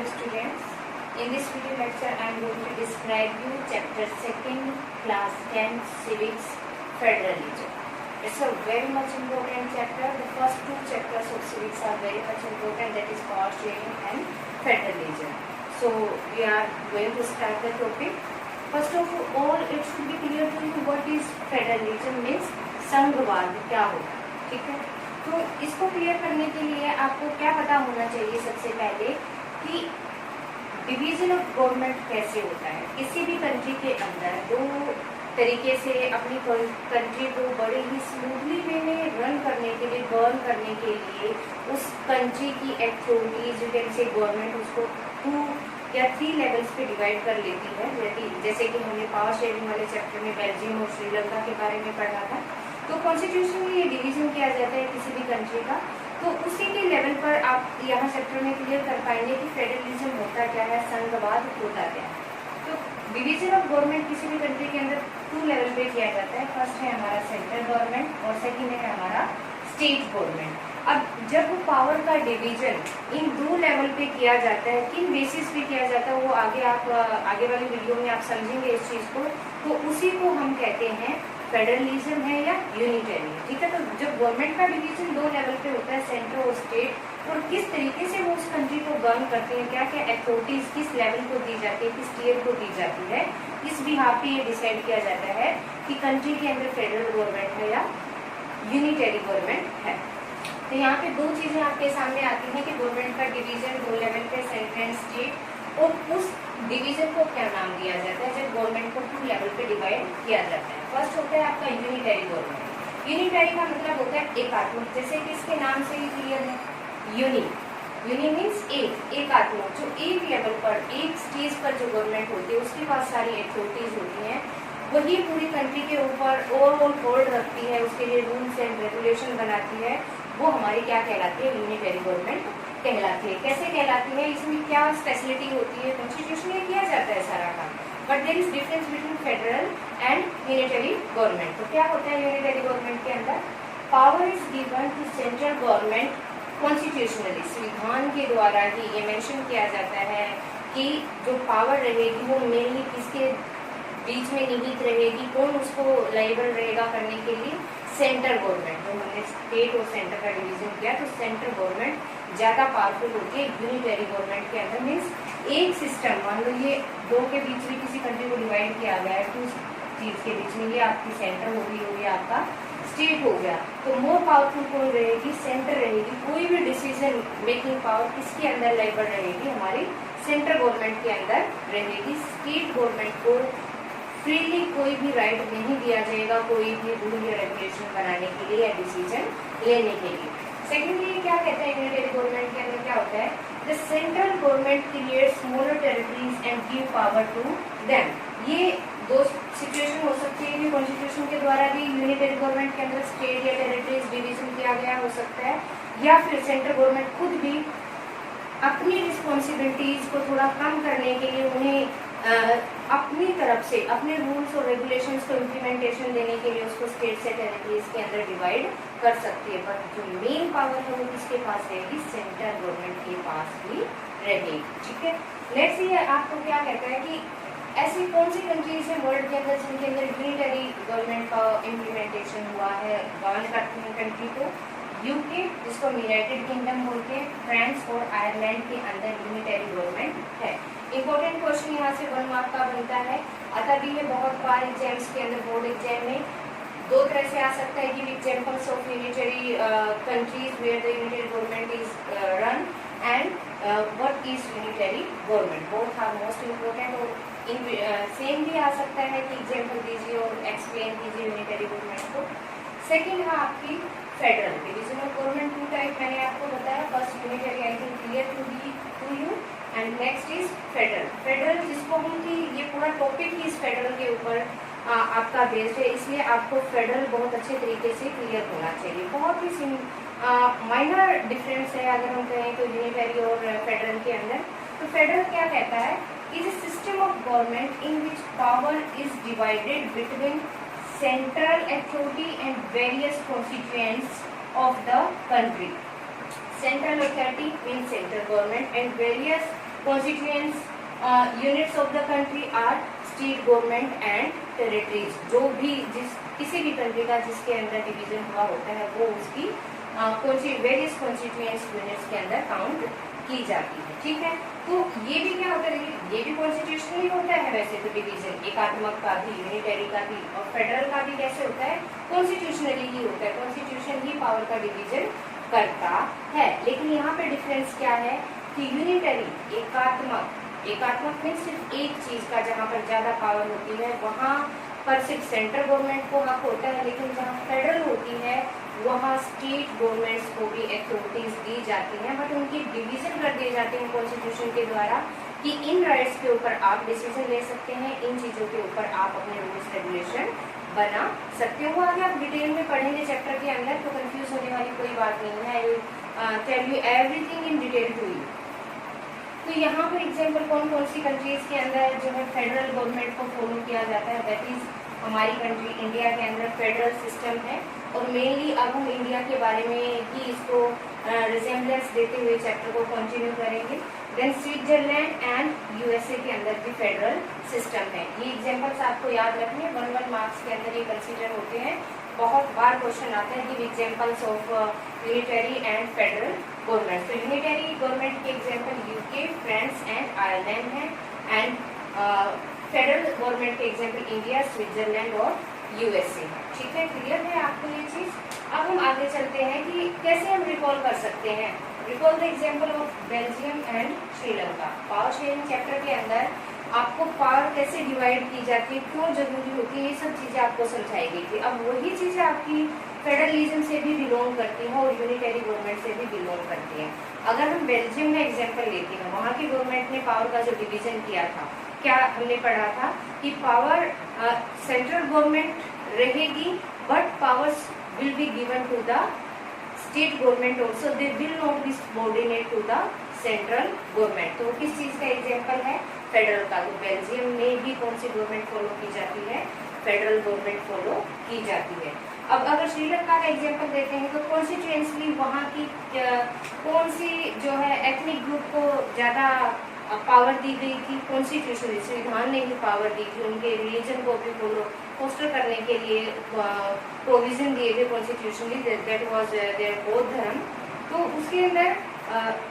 students. In this video lecture, I am going to describe you chapter 2nd, class 10, civics, federalism. It's a very much important chapter. The first two chapters of civics are very much important, that is power sharing and federalism. So we are going to start the topic. First of all, it should be clear to you what is federalism means. संघवाद क्या होता है, ठीक है। तो इसको clear करने के लिए आपको क्या पता होना चाहिए सबसे पहले कि डिवीजन ऑफ गवर्नमेंट कैसे होता है। किसी भी कंट्री के अंदर दो तरीके से अपनी कंट्री को बड़े ही स्मूथली वे में रन करने के लिए, गवर्न करने के लिए उस कंट्री की activities you can say government उसको 2 या 3 लेवल्स पे डिवाइड कर लेती है। जैसे कि हमने पावर शेयरिंग वाले चैप्टर में बेल्जियम और श्रीलंका के बारे में पढ़ा था। तो कॉन्स्टिट्यूशन में ये डिवीजन किया जाता है किसी भी कंट्री का। तो उसी के लेवल पर आप यहाँ चैप्टर में क्लियर कर पाएंगे कि फेडरलिज्म होता क्या है, संघवाद होता क्या है। तो डिवीजन ऑफ गवर्नमेंट किसी भी कंट्री के अंदर 2 लेवल पे किया जाता है। फर्स्ट है हमारा सेंट्रल गवर्नमेंट और सेकंड है हमारा स्टेट गवर्नमेंट। अब जब पावर का डिवीजन इन 2 लेवल पे किया जाता है, किन बेसिस पे किया जाता है वो आगे वाली वीडियो में आप समझेंगे इस चीज को। तो उसी को हम कहते हैं फेडरलिज्म है या यूनिटरी, ठीक है। तो जब गवर्नमेंट का डिवीजन 2 लेवल पे होता है, सेंटर और स्टेट, और किस तरीके से वो उस कंट्री को गवर्न करते हैं, क्या क्या एक्टिविटीज किस लेवल को दी जाती है, किस टीयर को दी जाती है, इस बिहाफ पे ये डिसाइड किया जाता है कि कंट्री के अंदर फेडरल गवर्नमेंट है या यूनिटरी गवर्नमेंट है। तो यहाँ पे 2 चीजें आपके सामने आती हैं कि गवर्नमेंट का डिवीजन 2 लेवल पे, सेंटर एंड स्टेट, और उस डिवीजन को क्या नाम दिया जाता है जब गवर्नमेंट को 2 लेवल पे डिवाइड किया जाता है। फर्स्ट होता है आपका यूनिटरी गवर्नमेंट। यूनिटरी का मतलब होता है एकात्मक, जैसे कि इसके नाम से ही क्लियर है, यूनि मीन्स एकात्मक, जो एक लेवल पर, एक स्टेज पर जो गवर्नमेंट होती है उसके पास सारी एक्टिविटीज होती हैं, वही पूरी कंट्री के ऊपर ओवरऑल होल्ड रखती है, उसके लिए रूल्स एंड रेगुलेशन बनाती है, वो हमारी क्या कहलाती है, यूनिटरी गवर्नमेंट कहलाती है। कैसे कहलाती है, इसमें क्या फैसिलिटी होती है, कॉन्स्टिट्यूशन में किया जाता है सारा काम, but there is difference between federal and unitary government. तो क्या होता है यूनिटरी गवर्नमेंट के अंदर, power is given to central government constitutionally, संविधान के द्वारा ही ये मेंशन किया जाता है कि जो पावर रहेगी वो मेनली किसके बीच में निहित रहेगी, कौन उसको लायबल रहेगा करने के लिए, सेंट्रल गवर्नमेंट। जो हमने स्टेट और सेंटर का डिवीजन किया तो सेंट्रल गवर्नमेंट ज्यादा पावरफुल होती है यूनिटरी गवर्नमेंट के अंदर। मीन्स एक सिस्टम, मान लो ये 2 के बीच में किसी कंट्री को डिवाइड किया गया है, 2 चीज के बीच में, ये आपकी सेंटर होगी, हो गया आपका स्टेट हो गया, तो मोर पावरफुल कौन रहेगी, सेंटर रहेगी। कोई भी डिसीजन मेकिंग पावर किसके अंदर लायबल रहेगी, हमारी सेंट्रल गवर्नमेंट के अंदर रहेगी। स्टेट गवर्नमेंट को फ्रीली कोई भी राइट नहीं दिया जाएगा कोई भी रूल या रेगुलेशन बनाने के लिए या डिसीजन लेने के लिए। सेकेंडली क्या कहता है यूनिटरी गवर्नमेंट के अंदर क्या होता है, the central government creates smaller territories and give power to them. ये 2 सिचुएशन हो सकती है कि कॉन्स्टिट्यूशन के द्वारा भी यूनिटरी गवर्नमेंट के अंदर स्टेट या टेरिटरीज डिवीजन किया गया हो सकता है, या फिर सेंट्रल गवर्नमेंट खुद भी अपनी रिस्पॉन्सिबिलिटीज को थोड़ा कम करने के लिए उन्हें अपनी तरफ से अपने रूल्स और रेगुलेशंस को इम्प्लीमेंटेशन देने के लिए उसको स्टेट से टेरिटरीज के अंदर डिवाइड कर सकती है। बट जो मेन पावर है वो किसके पास रहेगी, सेंट्रल गवर्नमेंट के पास ही रहेगी, ठीक है। नेक्स्ट ये आपको क्या कहता है कि ऐसी कौन सी कंट्रीज है वर्ल्ड के अंदर जिनके अंदर यूनिटरी गवर्नमेंट का इम्प्लीमेंटेशन हुआ है, गवर्न करते हैं कंट्री को। यूके, जिसको यूनाइटेड किंगडम बोलते हैं, फ्रांस और आयरलैंड के अंदर यूनिटरी गवर्नमेंट है। इंपॉर्टेंट क्वेश्चन यहाँ से 1 मार्क का बनता है, आता भी है बहुत बार एग्जाम्स के अंदर, बोर्ड एग्जाम में 2 तरह से आ सकता है कि examples of unitary countries where the unitary government is run and what is unitary government, both are most important. और सेम भी आ सकता है कि एग्जाम्पल दीजिए और एक्सप्लेन कीजिए यूनिटरी गवर्नमेंट को। सेकेंड है आपकी federal division of government, 2 type मैंने आपको बताया। First unitary, I think clear to you, and next is federal. Federal जिसको हम कि ये पूरा टॉपिक ही इस फेडरल के ऊपर आपका बेस्ड है, इसलिए आपको फेडरल बहुत अच्छे तरीके से क्लियर होना चाहिए। बहुत ही माइनर डिफरेंस है अगर हम कहें तो यूनिटरी और फेडरल के अंदर। तो फेडरल क्या कहता है, is a system of government in which power is divided between central authority and various constituents of the country. Central authority means central government and various constituents units of the country are state government and territories. जो भी किसी भी country का जिसके अंदर division हुआ होता है वो उसकी वेरियस कॉन्स्टिट्यूएंट्स यूनिट्स के अंदर काउंट की जाती है। ठीक है, तो ये भी क्या होता है, ये भी कॉन्स्टिट्यूशनली होता है वैसे तो डिवीजन, एकात्मक का भी, यूनिटरी का भी, और फेडरल का भी कैसे होता है, कॉन्स्टिट्यूशनली ही होता है। कॉन्स्टिट्यूशन ही पावर का डिवीजन करता है। लेकिन यहाँ पे डिफरेंस क्या है कि यूनिटरी एकात्मक में सिर्फ एक चीज का जहाँ पर ज्यादा पावर होती है वहाँ पर सिर्फ सेंट्रल गवर्नमेंट को हक होता है, लेकिन जहाँ फेडरल होती है वहाँ स्टेट गवर्नमेंट्स को भी अथॉरिटीज दी जाती हैं, बट उनकी डिवीजन कर दिए जाते हैं कॉन्स्टिट्यूशन के द्वारा कि इन राइट्स के ऊपर आप डिसीजन ले सकते हैं, इन चीजों के ऊपर आप अपने रूल्स रेगुलेशन बना सकते हो। आगे आप डिटेल में पढ़ेंगे चैप्टर के अंदर, तो कंफ्यूज होने वाली कोई बात नहीं है। I tell you everything in detail to you. तो यहाँ पर एग्जाम्पल कौन कौन सी कंट्रीज के अंदर जो है फेडरल गवर्नमेंट को फॉलो किया जाता है, दैट इज हमारी कंट्री इंडिया के अंदर फेडरल सिस्टम है। और मेनली अब हम इंडिया के बारे में ही इसको रिजेम्बलेंस देते हुए चैप्टर को कंटिन्यू करेंगे। देन स्विट्जरलैंड एंड यूएसए के अंदर भी फेडरल सिस्टम है। ये एग्जाम्पल्स आपको याद रखने, 1 मार्क्स के अंदर ये कंसीडर होते हैं। बहुत बार क्वेश्चन आता है, give examples of unitary and federal government. तो यूनिटरी गवर्नमेंट के example UK, France and Ireland है, एंड फेडरल गवर्नमेंट के एग्जाम्पल इंडिया, स्विट्जरलैंड और यूएसए है। ठीक है, क्लियर है आपको ये चीज। अब हम आगे चलते हैं कि कैसे हम रिकॉल कर सकते हैं। Recall the example of Belgium and Sri Lanka. Power sharing chapter के अंदर आपको पावर कैसे डिवाइड की जाती है, क्यों जरूरी होती है, ये सब चीजें आपको समझाई गई थी। अब वही चीजें आपकी फेडरलिज्म से भी बिलोंग करती हैं और यूनिटरी गवर्नमेंट से भी बिलोंग करती हैं। अगर हम बेल्जियम में एग्जाम्पल लेते हैं, वहाँ की गवर्नमेंट ने पावर का जो डिवीजन किया था, क्या हमने पढ़ा था कि पावर सेंट्रल गवर्नमेंट रहेगी, but powers will be given to the state government also, they will not be subordinate to the central government. तो किस चीज का एग्जाम्पल है, फेडरल का। तो बेल्जियम में भी कौन सी गवर्नमेंट फॉलो की जाती है, फेडरल गवर्नमेंट फॉलो की जाती है। अब अगर श्रीलंका का एग्जाम्पल देते हैं तो कॉन्स्टिट्यूएंटली वहाँ की कौन सी जो है एथनिक ग्रुप को ज्यादा पावर दी गई थी, कॉन्स्टिट्यूशन संविधान ने ही पावर दी थी, उनके रिलीजन को भी फोस्टर करने के लिए प्रोविजन दिए थे कॉन्स्टिट्यूशनली, दैट वाज देयर बौद्ध धर्म। तो उसके अंदर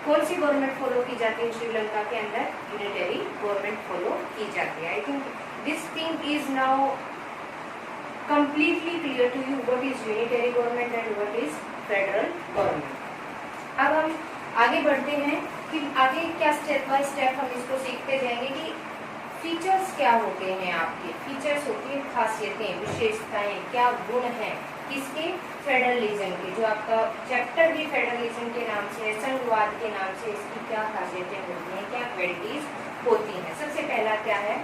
कौन सी गवर्नमेंट फॉलो की जाती है श्रीलंका के अंदर, यूनिटरी गवर्नमेंट फॉलो की जाती है। I think this thing is now completely clear to you what is unitary government and what is federal government। अब हम आगे बढ़ते हैं कि आगे क्या स्टेप बाय स्टेप हम इसको सीखते जाएंगे कि फीचर्स क्या होते हैं। आपके फीचर्स होती है खासियतें, विशेषताएं, क्या गुण हैं किसके, फेडरलिज्म के। जो आपका चैप्टर भी फेडरलिज्म के नाम से है, संघवाद के नाम से, इसकी क्या खासियतें होती हैं, क्या क्वालिटीज होती हैं। सबसे पहला क्या है,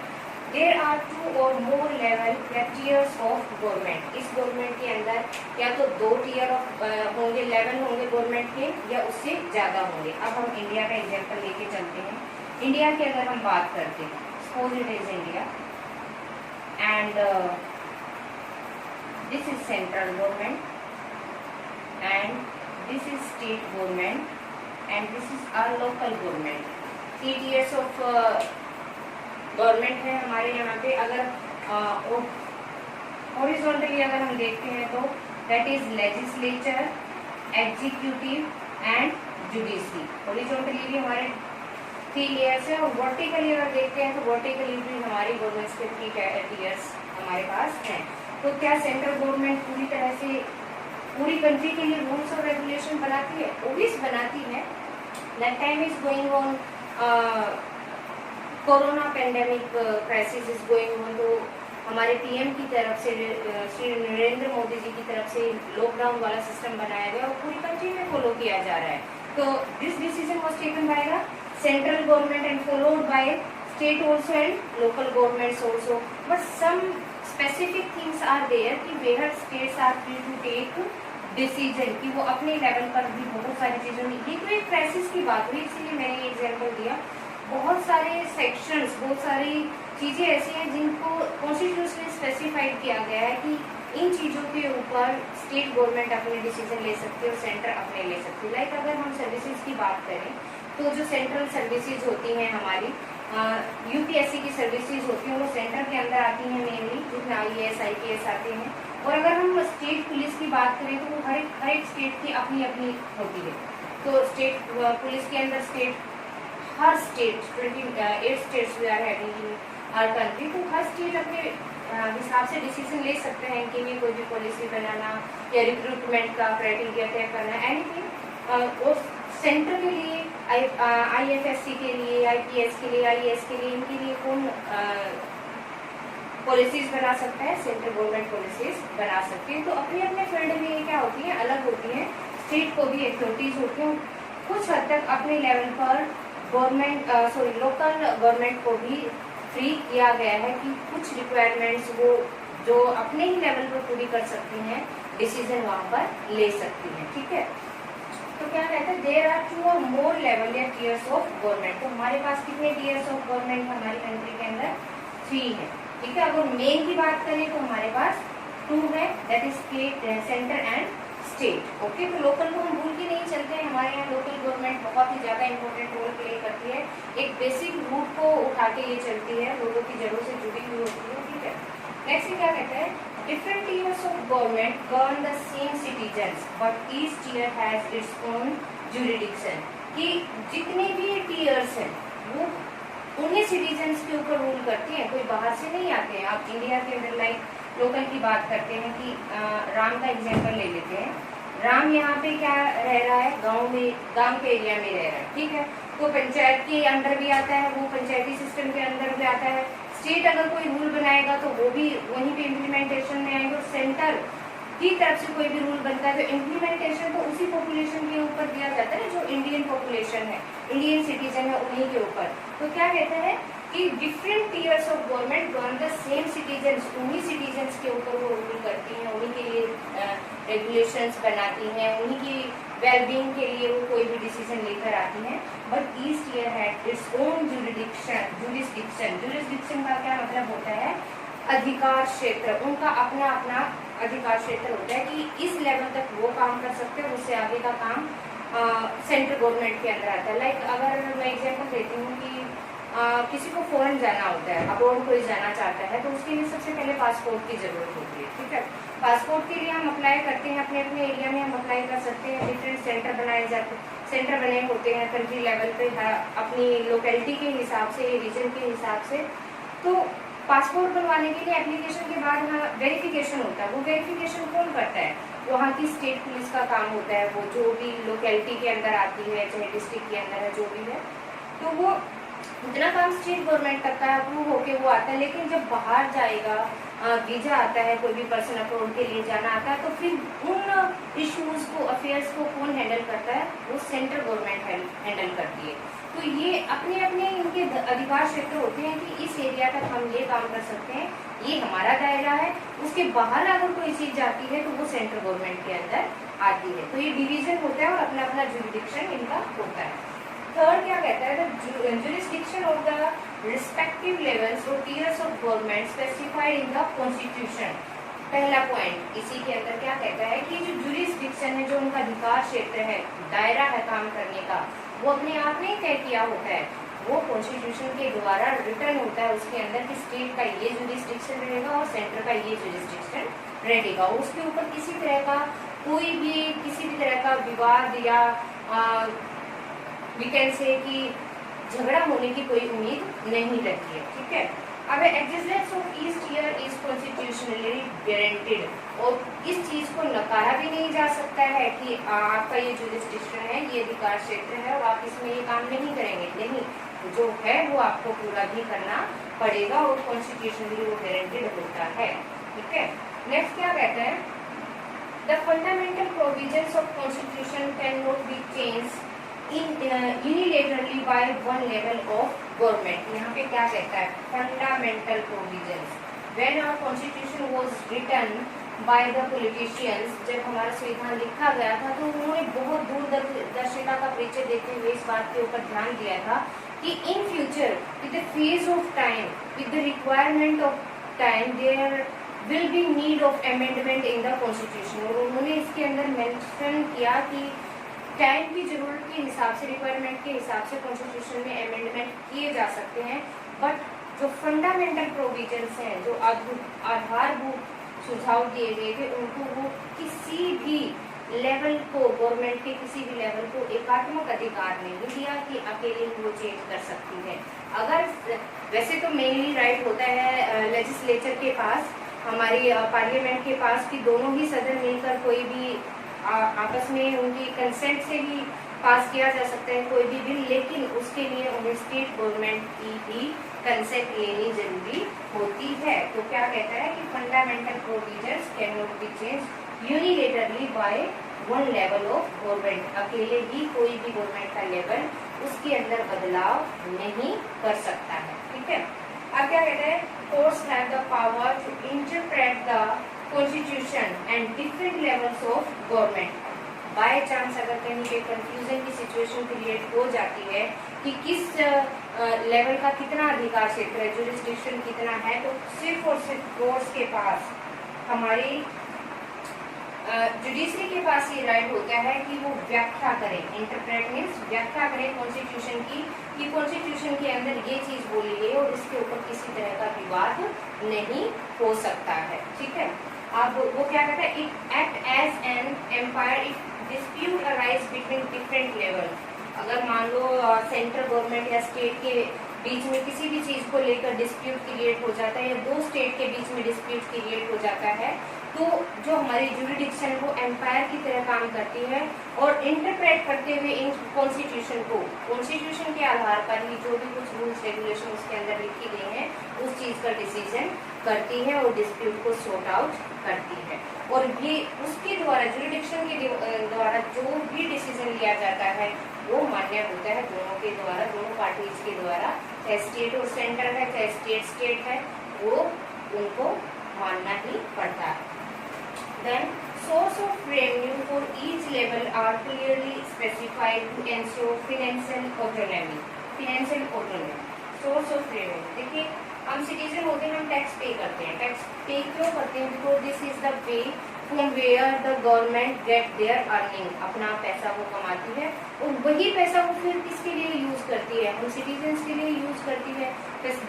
there are 2 or more level या टीयर्स ऑफ गवर्नमेंट। इस गवर्नमेंट के अंदर या तो 2 टीयर ऑफ होंगे, लेवल होंगे गवर्नमेंट के, या उससे ज्यादा होंगे। अब हम इंडिया का एग्जाम्पल लेके चलते हैं। इंडिया की अगर हम बात करते हैं, suppose it is India and this is central government and this is state government and this is our local government. 3 tiers of government है हमारे यहाँ पे। अगर हॉरिजॉन्टली अगर हम देखते हैं तो that is legislature, executive and judiciary. Horizontally भी हमारे 3 लेयर्स है, और वर्टिकली अगर देखते हैं तो वर्टिकली भी हमारी गवर्नमेंट के 3 टीयर्स हमारे पास हैं। तो क्या सेंट्रल गवर्नमेंट पूरी तरह से पूरी कंट्री के लिए रूल्स और रेगुलेशन बनाती है? ओबियस बनाती है। That time is going on, corona pandemic crisis is going on. तो हमारे पीएम की तरफ से, श्री नरेंद्र मोदी जी की तरफ से लॉकडाउन वाला सिस्टम बनाया गया और पूरी कंट्री में फॉलो किया जा रहा है। तो this decision was taken by the central government and followed by state also and local governments also. But some specific things are there कि where states are free to take decision, कि वो अपने level पर भी बहुत सारी चीजों में, ये तो एक क्राइसिस की बात हुई इसलिए मैंने ये एग्जाम्पल दिया। बहुत सारे सेक्शंस, बहुत सारी चीजें ऐसी हैं जिनको कॉन्स्टिट्यूशन स्पेसिफाइड किया गया है कि इन चीजों के ऊपर स्टेट गवर्नमेंट अपने डिसीजन ले सकती है और सेंटर अपने ले सकती है। लाइक अगर हम सर्विसेज की बात करें तो जो सेंट्रल सर्विसेज होती हैं हमारी यूपीएससी की सर्विसेज होती हैं वो सेंटर के अंदर आती हैं मेनली, जिसमें IAS IPS आते हैं। और अगर हम स्टेट पुलिस की बात करें तो वो हर एक स्टेट की अपनी अपनी होती है। तो स्टेट पुलिस के अंदर हर state 28 states we are having in our country, तो हर स्टेट अपने हिसाब से डिसीजन ले सकते हैं कि भी कोई भी पॉलिसी बनाना या रिक्रूटमेंट का क्राइटेरिया तय करना, एनीथिंग। और सेंटर के लिए IFSC के लिए, IPS के लिए, IAS के लिए, इनके लिए कौन पॉलिसीज बना सकता है? सेंट्रल गवर्नमेंट पॉलिसीज बना सकती है। तो अपने अपने फील्ड में ये क्या होती है, अलग होती हैं। स्टेट को भी एक्टिविटीज होती हैं, कुछ हद तक अपने लेवल पर लोकल गवर्नमेंट को भी फ्री किया गया है कि कुछ रिक्वायरमेंट्स वो जो अपने ही लेवल पर पूरी कर सकती हैं, डिसीजन वहाँ पर ले सकती हैं। ठीक है, तो क्या कहते हैं, there are 2 or more level या टीयर्स ऑफ गवर्नमेंट। तो हमारे पास कितने टीयर्स ऑफ गवर्नमेंट हमारी कंट्री के अंदर? 3 है। ठीक है, अगर मेन की बात करें तो हमारे पास 2 है, that is state, centre and state. Okay, तो लोकल को हम भूल के नहीं चलते हैं, हमारे यहाँ लोकल गवर्नमेंट बहुत ही ज्यादा इंपॉर्टेंट रोल प्ले करती है, एक बेसिक रूट को उठा के ये चलती है, लोगों की जड़ों से जुड़ी हुई होती है। ठीक है, नेक्स्ट क्या कहते हैं, different tiers of government govern the same citizens but each tier has its own jurisdiction। कि जितने भी टीयर्स हैं वो उन्हीं सिटीजन्स के ऊपर रूल करते हैं, कोई बाहर से नहीं आते हैं। आप इंडिया के अंदर लाइक लोकल की बात करते हैं कि राम का एग्जांपल ले लेते हैं। राम यहाँ पे क्या रह रहा है, गांव के एरिया में रह रहा है। ठीक है, तो पंचायत के अंदर भी आता है, वो पंचायती सिस्टम के अंदर भी आता है। स्टेट अगर कोई रूल बनाएगा तो वो भी वहीं पे इम्प्लीमेंटेशन में आएंगे, और सेंटर की तरफ से कोई भी रूल बनता है तो इम्प्लीमेंटेशन तो उसी पॉपुलेशन के ऊपर दिया जाता है जो इंडियन पॉपुलेशन है, इंडियन सिटीजन है, उन्हीं के ऊपर। तो क्या कहते हैं कि different tears of government govern the same citizens, उन्हीं सिटीजन्स के ऊपर वो रूल करती हैं, उन्हीं के लिए रेगुलेशंस बनाती हैं, उन्हीं की वेलबींग के लिए वो कोई भी डिसीजन लेकर आती हैं। But each tier had its own jurisdiction का क्या मतलब होता है, अधिकार क्षेत्र, उनका अपना अपना अधिकार क्षेत्र होता है कि इस लेवल तक वो काम कर सकते हैं, उससे आगे का काम सेंट्रल गवर्नमेंट के अंदर आता है। लाइक अगर मैं एग्जांपल देती हूँ कि किसी को फॉरेन जाना होता है, अब्रॉड कोई जाना चाहता है, तो उसके लिए सबसे पहले पासपोर्ट की जरूरत होती है। ठीक है, पासपोर्ट के लिए हम अप्लाई करते हैं, अपने अपने एरिया में हम अप्लाई कर सकते हैं। डिफरेंट सेंटर बनाए जाते हैं, सेंटर बने होते हैं कंट्री लेवल पे, अपनी लोकेलिटी के हिसाब से, रीजन के हिसाब से। तो पासपोर्ट बनवाने के लिए एप्लीकेशन के बाद वहाँ वेरिफिकेशन होता है। वो वेरिफिकेशन कौन करता है? वहाँ की स्टेट पुलिस का काम होता है, वो जो भी लोकेलिटी के अंदर आती है, चाहे डिस्ट्रिक्ट के अंदर है, जो भी है, तो वो इतना काम स्टेट गवर्नमेंट तक का अप्रूव होके वो आता है। लेकिन जब बाहर जाएगा, वीजा आता है, कोई भी पर्सन अप्रोड के लिए जाना आता है, तो फिर उन इश्यूज को, अफेयर्स को कौन हैंडल करता है? वो सेंट्रल गवर्नमेंट हैंडल करती है। तो ये अपने अपने इनके अधिकार क्षेत्र होते हैं कि इस एरिया तक हम ये काम कर सकते हैं, ये हमारा दायरा है। उसके बाहर अगर कोई चीज जाती है तो वो सेंट्रल गवर्नमेंट के अंदर आती है। तो ये डिवीजन होता है और अपना अपना जुरिडिक्शन इनका होता है। थर्ड क्या कहता है, the jurisdiction of the respective levels or tiers of government specified in the constitution. पहला पॉइंट इसी के अंदर क्या कहता है कि जो जुरिस्डिक्शन है, जो उनका अधिकार क्षेत्र है, दायरा है काम करने का, वो अपने आप में तय किया होता है। वो कॉन्स्टिट्यूशन के द्वारा रिटर्न होता है उसके अंदर कि स्टेट का ये जुरिस्डिक्शन रहेगा और सेंटर का ये जुरिस्डिक्शन रहेगा। उसके ऊपर किसी तरह का कोई भी किसी भी तरह का विवाद या वी कैन से कि झगड़ा होने की कोई उम्मीद नहीं रहती है। ठीक है, अब existence of each tier is constitutionally guaranteed, और इस चीज को नकारा भी नहीं जा सकता है कि आपका ये जुरिस्डिक्शन है, ये अधिकार क्षेत्र है और आप इसमें ये काम नहीं करेंगे। नहीं, जो है वो आपको पूरा भी करना पड़ेगा और कॉन्स्टिट्यूशनली वो गारंटीड होता है। ठीक है, नेक्स्ट क्या कहते हैं, the fundamental provisions of constitution can not be changed unilaterally by one level of government। यहाँ पे क्या कहता है, fundamental provisions when our constitution was written by the politicians। जब हमारा संविधान लिखा गया था तो उन्होंने बहुत दूरदर्शिता का परिचय देते हुए इस बात के ऊपर ध्यान दिया था कि in future with the phase of time, with the requirement of time, there will be need of amendment in the constitution। और उन्होंने इसके अंदर मेंशन किया कि टाइम की जरूरत के हिसाब से, रिक्वायरमेंट के हिसाब से कॉन्स्टिट्यूशन में अमेंडमेंट किए जा सकते हैं, बट जो फंडामेंटल प्रोविजंस हैं, जो आधारभूत सुझाव दिए गए थे, उनको वो किसी भी लेवल को, गवर्नमेंट के किसी भी लेवल को एकात्मक अधिकार नहीं दिया कि अकेले वो चेंज कर सकती है। अगर वैसे तो मेनली राइट होता है लेजिस्लेचर के पास, हमारी पार्लियामेंट के पास, कि दोनों ही सदन मिलकर कोई भी आपस में उनकी कंसेंट से भी पास किया जा सकता है कोई भी बिल, लेकिन उसके लिए उन्हें स्टेट गवर्नमेंट की भी कंसेंट लेनी जरूरी होती है। तो क्या कहता है कि fundamental provisions can not be change unilaterally by one level of government. अकेले ही कोई भी गवर्नमेंट का लेवल उसके अंदर बदलाव नहीं कर सकता है। ठीक है, अब क्या कहते हैं, courts have the power to interpret the constitution and different levels of government. By chance अगर कहीं पे कंफ्यूजन की सिचुएशन क्रिएट हो जाती है कि किस लेवल का कितना अधिकार क्षेत्र है, जुरिस्डिक्शन कितना है, तो सिर्फ और सिर्फ कोर्ट्स के पास, हमारी जुडिशरी के पास ये राइट होता है कि वो व्याख्या करें, इंटरप्रेट मीन्स व्याख्या करें कॉन्स्टिट्यूशन की, कि कॉन्स्टिट्यूशन के अंदर ये चीज बोली गई और इसके ऊपर किसी तरह का विवाद नहीं हो सकता है। ठीक है, अब वो क्या कहता है, it act as an umpire if dispute arise between different level. अगर मान लो सेंट्रल गवर्नमेंट या स्टेट के बीच में किसी भी चीज को लेकर डिस्प्यूट क्रिएट हो जाता है, या दो स्टेट के बीच में डिस्प्यूट क्रिएट हो जाता है, तो जो हमारी जुरिडिक्शन वो एम्पायर की तरह काम करती है और इंटरप्रेट करते हुए इन कॉन्स्टिट्यूशन को, कॉन्स्टिट्यूशन के आधार पर ही जो भी कुछ रूल्स रेगुलेशन उसके अंदर लिखी गई हैं उस चीज का डिसीजन करती है और डिस्प्यूट को सॉर्ट आउट करती है। और ये उसके द्वारा, जुरिडिक्शन के द्वारा जो भी डिसीजन लिया जाता है वो मान्य होता है दोनों के द्वारा, दोनों पार्टीज के द्वारा, चाहे स्टेट और सेंटर है, चाहे स्टेट है, वो उनको मानना ही पड़ता है। Then source of revenue for each level are clearly specified to ensure financial autonomy. Financial autonomy. Source of revenue. देखिए, हम सिटीजन होते हैं, हम टैक्स पे करते हैं। टैक्स पे क्यों करते हैं? Because this is the way from where the government get their earning. अपना पैसा वो कमाती है और वही पैसा वो फिर किसके लिए यूज करती है? हम सिटीजन्स के लिए यूज करती है,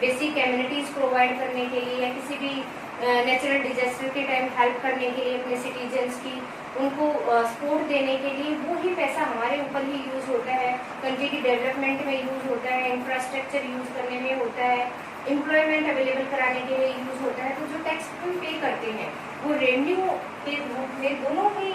बेसिक एमिनिटीज प्रोवाइड करने के लिए, या किसी भी नेचुरल डिजास्टर के टाइम हेल्प करने के लिए अपने सिटीजन्स की, उनको सपोर्ट देने के लिए। वो ही पैसा हमारे ऊपर ही यूज होता है, कंट्री की डेवलपमेंट में यूज होता है, इंफ्रास्ट्रक्चर यूज करने में होता है, एम्प्लॉयमेंट अवेलेबल कराने के लिए यूज होता है। तो जो टैक्स हम पे करते हैं वो रेवेन्यू के रूप में दोनों ही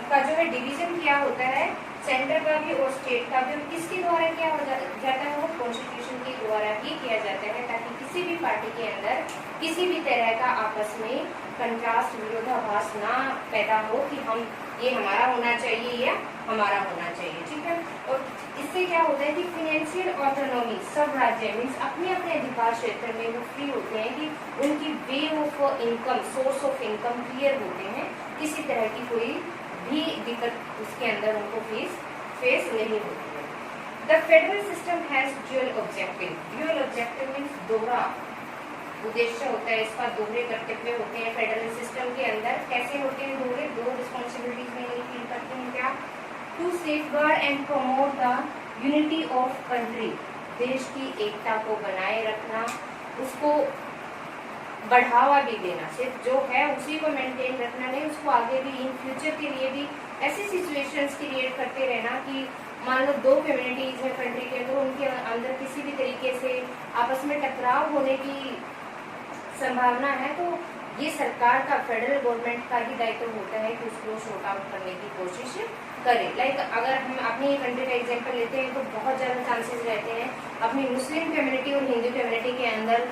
का जो है डिवीजन किया होता है, सेंटर का भी और स्टेट का भी। किसके द्वारा किया हो जाता है? वो कॉन्स्टिट्यूशन के द्वारा ही किया जाता है, ताकि किसी भी पार्टी के अंदर किसी भी तरह का आपस में कंट्रास्ट, विरोधाभास ना पैदा हो कि हम ये हमारा होना चाहिए या हमारा होना चाहिए। ठीक है, और इससे क्या होता है कि फिनेंशियल ऑटोनॉमी, सब राज्य मीन्स अपने अपने अधिकार क्षेत्र में वो फ्री होते हैं कि उनकी way of income, source of income clear होते हैं, किसी तरह की कोई भी दिक्कत उसके अंदर उनको फेस नहीं होती है। The federal system has dual objective. Dual objective means दोहरा उद्देश्य होता है, इसका दोहरे कर्तव्य होते हैं फेडरल सिस्टम के अंदर। कैसे होते हैं दोहरे? दो रिस्पॉन्सिबिलिटीज में ये फील करते हैं। क्या? To safeguard and promote the unity of country. देश की एकता को बनाए रखना, उसको बढ़ावा भी देना, सिर्फ जो है उसी को मेंटेन रखना नहीं, उसको आगे भी इन फ्यूचर के लिए भी ऐसी सिचुएशंस क्रिएट करते रहना कि मान लो दो कम्युनिटीज है कंट्री के अंदर, उनके अंदर किसी भी तरीके से आपस में टकराव होने की संभावना है, तो ये सरकार का, फेडरल गवर्नमेंट का ही दायित्व होता है कि उसको सॉर्ट आउट करने की कोशिश करे। लाइक अगर हम अपनी कंट्री का एग्जांपल लेते हैं तो बहुत ज़्यादा चांसेस रहते हैं अपनी मुस्लिम कम्युनिटी और हिंदू कम्युनिटी के अंदर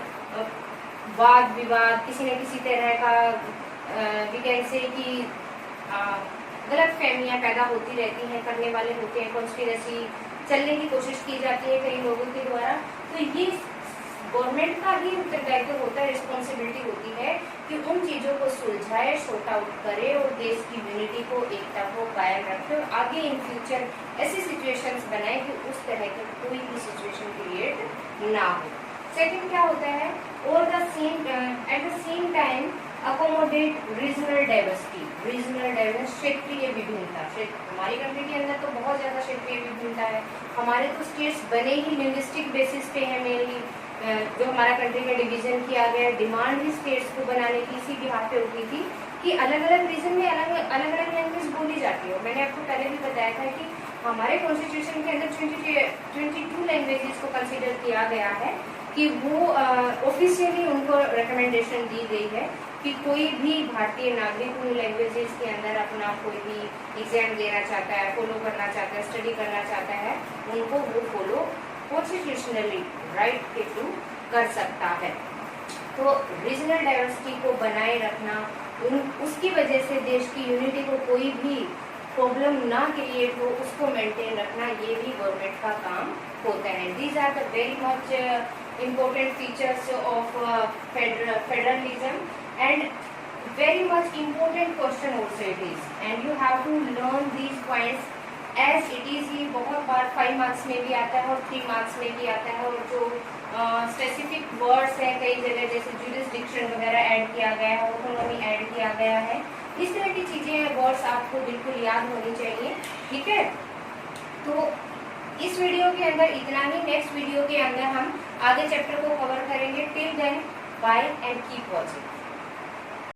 वाद विवाद, किसी न किसी तरह का वी कैन से कि गलत फहमियाँ पैदा होती रहती हैं, करने वाले होते हैं, कॉन्स्पिरेसी चलने की कोशिश की जाती है कई लोगों के द्वारा। तो ये गवर्नमेंट का ही उत्तरदायित्व होता है, रिस्पॉन्सिबिलिटी होती है कि उन चीज़ों को सुलझाए, सॉर्ट आउट करे और देश की यूनिटी को, एकता को कायम रखे और आगे इन फ्यूचर ऐसी सिचुएशंस बनाए कि उस तरह की कोई भी सिचुएशन क्रिएट ना हो। सेकंड क्या होता है? और at the same time accommodate regional diversity, regional diversity क्षेत्रीय विभिन्नता। हमारी कंट्री के अंदर तो बहुत ज्यादा क्षेत्रीय विभिन्नता है। हमारे तो स्टेट्स बने ही लिंग्विस्टिक बेसिस पे है मेनली। जो हमारा कंट्री का डिवीजन किया गया, डिमांड ही स्टेट्स को बनाने की इसी बिहाफ पे होती थी कि अलग अलग रीजन में अलग अलग लैंग्वेज बोली जाती है। मैंने आपको पहले भी बताया था कि हमारे कॉन्स्टिट्यूशन के अंदर 22 लैंग्वेजेस को कंसीडर किया गया है कि वो ऑफिशियली उनको रिकमेंडेशन दी गई है कि कोई भी भारतीय नागरिक उन लैंग्वेजेस के अंदर अपना कोई भी एग्जाम देना चाहता है, फॉलो करना चाहता है, स्टडी करना चाहता है, उनको वो फॉलो कॉन्स्टिट्यूशनली राइट के थ्रू कर सकता है। तो रीजनल डाइवर्सिटी को बनाए रखना, उसकी वजह से देश की यूनिटी को कोई भी प्रॉब्लम ना क्रिएट हो, उसको मेंटेन रखना, ये भी गवर्नमेंट का काम होता है। These are the very much important features of federalism, and very much important question also it is, and you have to learn these points as it is। ये बहुत बार 5 मार्क्स में भी आता है और 3 मार्क्स में भी आता है। और जो स्पेसिफिक वर्ड्स हैं कई जगह जैसे जुरिस्डिक्शन वगैरह ऐड किया गया है, ऑटोनॉमी ऐड किया गया है, इस तरह की चीजें वर्ड्स आपको बिल्कुल याद होनी चाहिए। ठीक है, तो इस वीडियो के अंदर इतना ही। नेक्स्ट वीडियो के अंदर हम आगे चैप्टर को कवर करेंगे। Till then bye and keep watching.